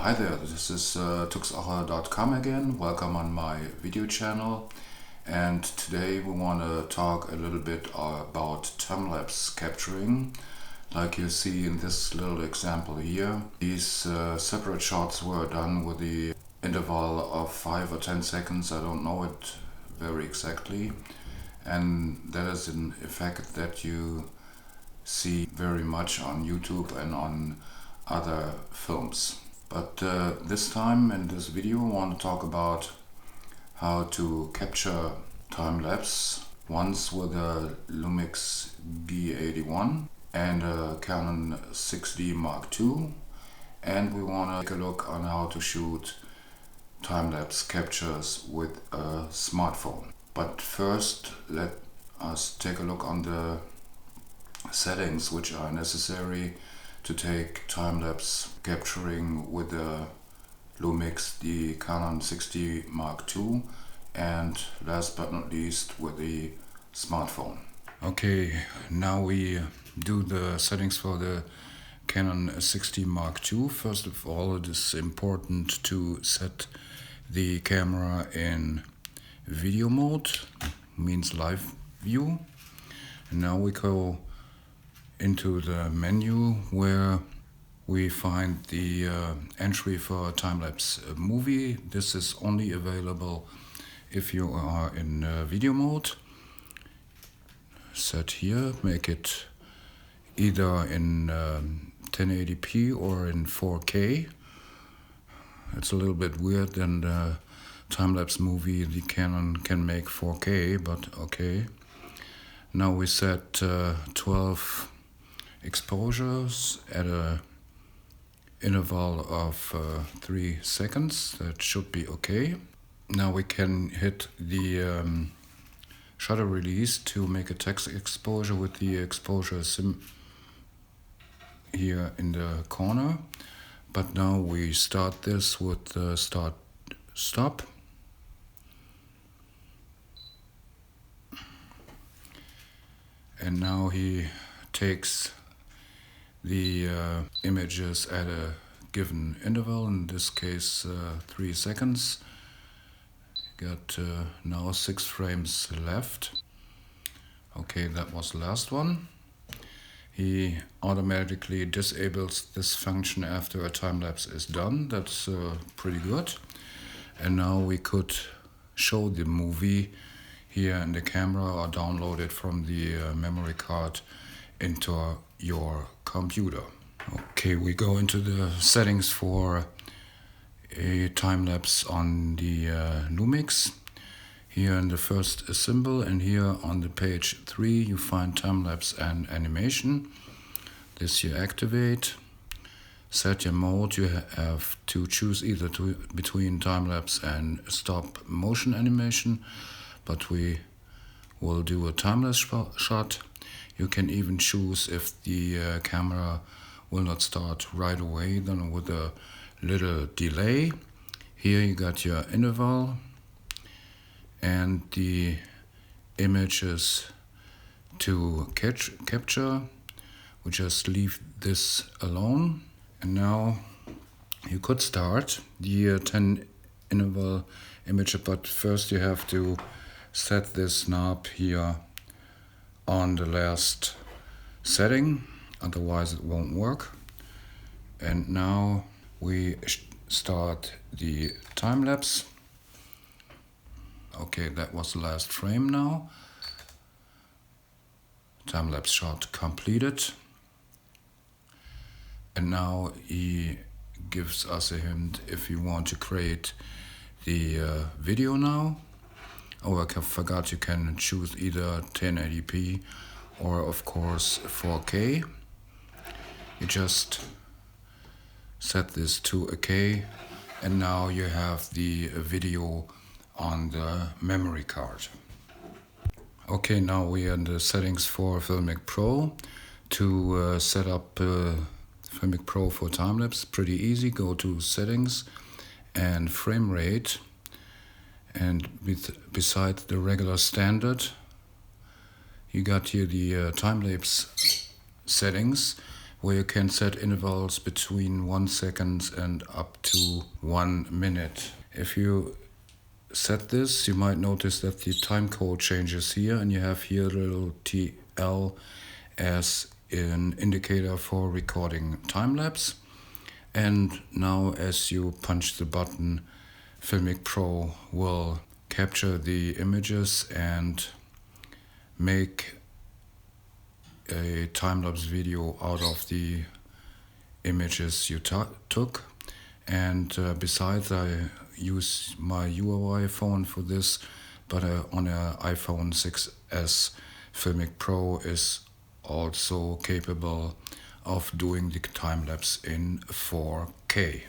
Hi there, this is tuxacher.com again. Welcome on my video channel. And today we want to talk a little bit about time-lapse capturing. Like you see in this little example here, these separate shots were done with the interval of 5 or 10 seconds. I don't know it very exactly. And that is an effect that you see very much on YouTube and on other films. But this time in this video I want to talk about how to capture time-lapse, once with a Lumix B81 and a Canon 6D Mark II, and we want to take a look on how to shoot time-lapse captures with a smartphone. But first let us take a look on the settings which are necessary to take time-lapse capturing with the Lumix, the Canon 6D Mark II, and last but not least with the smartphone. Okay, now we do the settings for the Canon 6D Mark II. First of all, it is important to set the camera in video mode, means live view. And now we go into the menu where we find the entry for time-lapse movie. This is only available if you are in video mode. Set here, make it either in 1080p or in 4K. It's a little bit weird, and the time-lapse movie, the Canon can make 4K, but okay. Now we set 12 exposures at a interval of 3 seconds. That should be okay. Now we can hit the shutter release to make a text exposure with the exposure sim here in the corner. But now we start this with the start stop. And now he takes the images at a given interval, in this case 3 seconds. Got now 6 frames left. Okay, that was the last one. He automatically disables this function after a time-lapse is done. That's pretty good. And now we could show the movie here in the camera or download it from the memory card into your computer. Okay, we go into the settings for a time-lapse on the Lumix. Here in the first symbol, and here on the page 3 you find time-lapse and animation. This you activate. Set your mode. You have to choose either between time-lapse and stop motion animation, but we will do a time-lapse shot. You can even choose if the camera will not start right away, then with a little delay. Here you got your interval and the images to capture. We just leave this alone. And now you could start the 10 interval image, but first you have to set this knob here on the last setting, otherwise it won't work. And now we start the time-lapse. Okay, that was the last frame now. Time-lapse shot completed. And now he gives us a hint if you want to create the video now. Oh, I forgot, you can choose either 1080p or of course 4K. You just set this to a K, and now you have the video on the memory card. Okay, now we are in the settings for Filmic Pro. To set up Filmic Pro for time-lapse, pretty easy. Go to settings and frame rate, and beside the regular standard you got here the time-lapse settings, where you can set intervals between 1 second and up to 1 minute. If you set this, you might notice that the time code changes here, and you have here a little TL as an indicator for recording time-lapse. And now as you punch the button, Filmic Pro will capture the images and make a time-lapse video out of the images you took. And besides, I use my UI phone for this, but on an iPhone 6s, Filmic Pro is also capable of doing the time-lapse in 4K.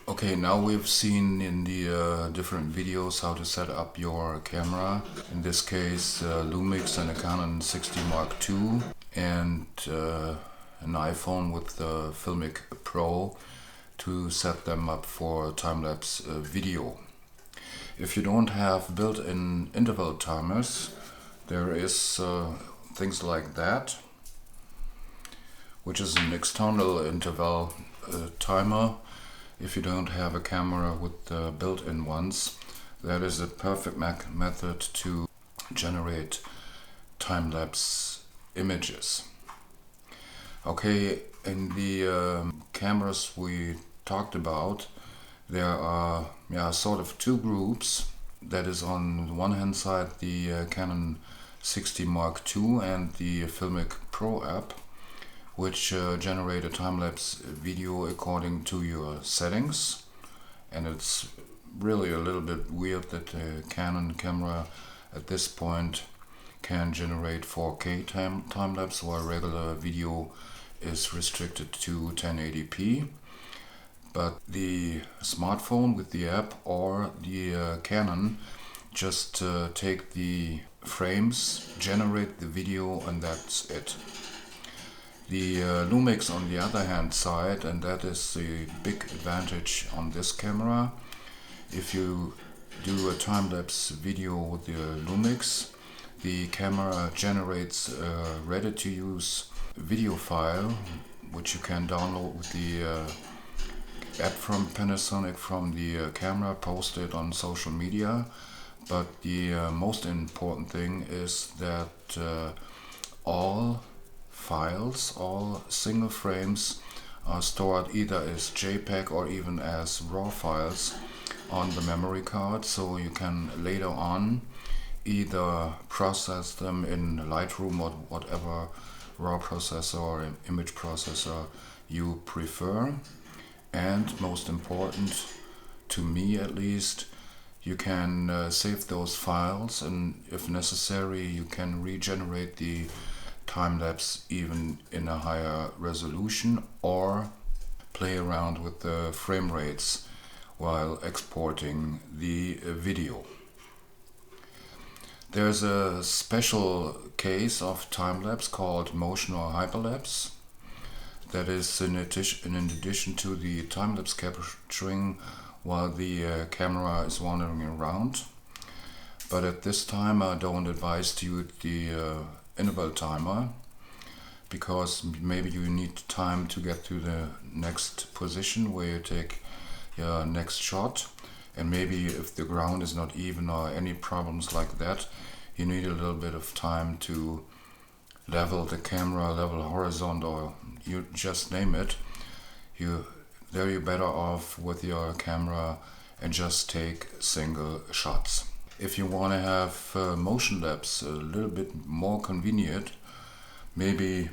Okay, now we've seen in the different videos how to set up your camera. In this case, Lumix and a Canon 60 Mark II and an iPhone with the Filmic Pro to set them up for time-lapse video. If you don't have built-in interval timers, there is things like that, which is an external interval timer. If you don't have a camera with built-in ones, that is a perfect method to generate time-lapse images. Okay, in the cameras we talked about, there are sort of two groups. That is on the one hand side the Canon 60 Mark II and the Filmic Pro app, which generate a time-lapse video according to your settings. And it's really a little bit weird that the Canon camera at this point can generate 4K time-lapse, while regular video is restricted to 1080p. But the smartphone with the app or the Canon just take the frames, generate the video, and that's it. The Lumix on the other hand side, and that is the big advantage on this camera, if you do a time-lapse video with the Lumix, the camera generates a ready-to-use video file which you can download with the app from Panasonic from the camera, post it on social media. But the most important thing is that all files, all single frames are stored either as JPEG or even as RAW files on the memory card, so you can later on either process them in Lightroom or whatever RAW processor or image processor you prefer. And most important, to me at least, you can save those files, and if necessary you can regenerate the time-lapse even in a higher resolution, or play around with the frame rates while exporting the video. There's a special case of time-lapse called motion or hyperlapse. That is in addition to the time-lapse capturing while the camera is wandering around. But at this time I don't advise to use the interval timer, because maybe you need time to get to the next position where you take your next shot, and maybe if the ground is not even or any problems like that, you need a little bit of time to level the camera, level horizon, or you just name it. You're better off with your camera and just take single shots. If you want to have motion lapse a little bit more convenient, maybe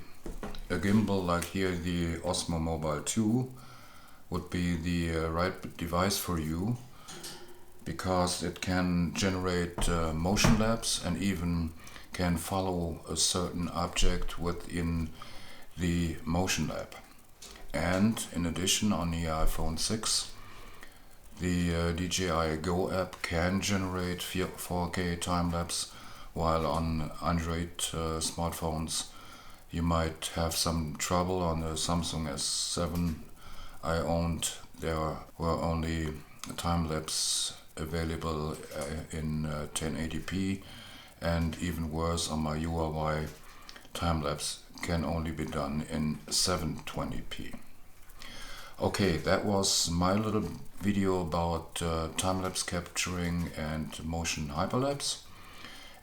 a gimbal like here the Osmo Mobile 2 would be the right device for you, because it can generate motion lapse and even can follow a certain object within the motion lap. And in addition, on the iPhone 6, the DJI Go app can generate 4K time-lapse, while on Android smartphones you might have some trouble. On the Samsung S7 I owned, there were only time-lapse available in 1080p, and even worse on my Huawei time-lapse can only be done in 720p. Okay, that was my little video about time-lapse capturing and motion hyperlapse.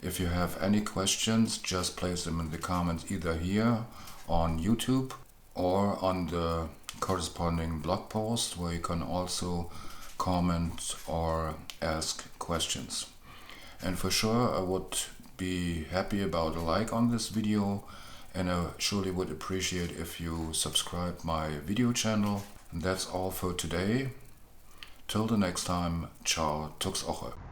If you have any questions, just place them in the comments either here on YouTube or on the corresponding blog post, where you can also comment or ask questions. And for sure I would be happy about a like on this video, and I surely would appreciate if you subscribe my video channel. And that's all for today. Till the next time, ciao, Tux Oche.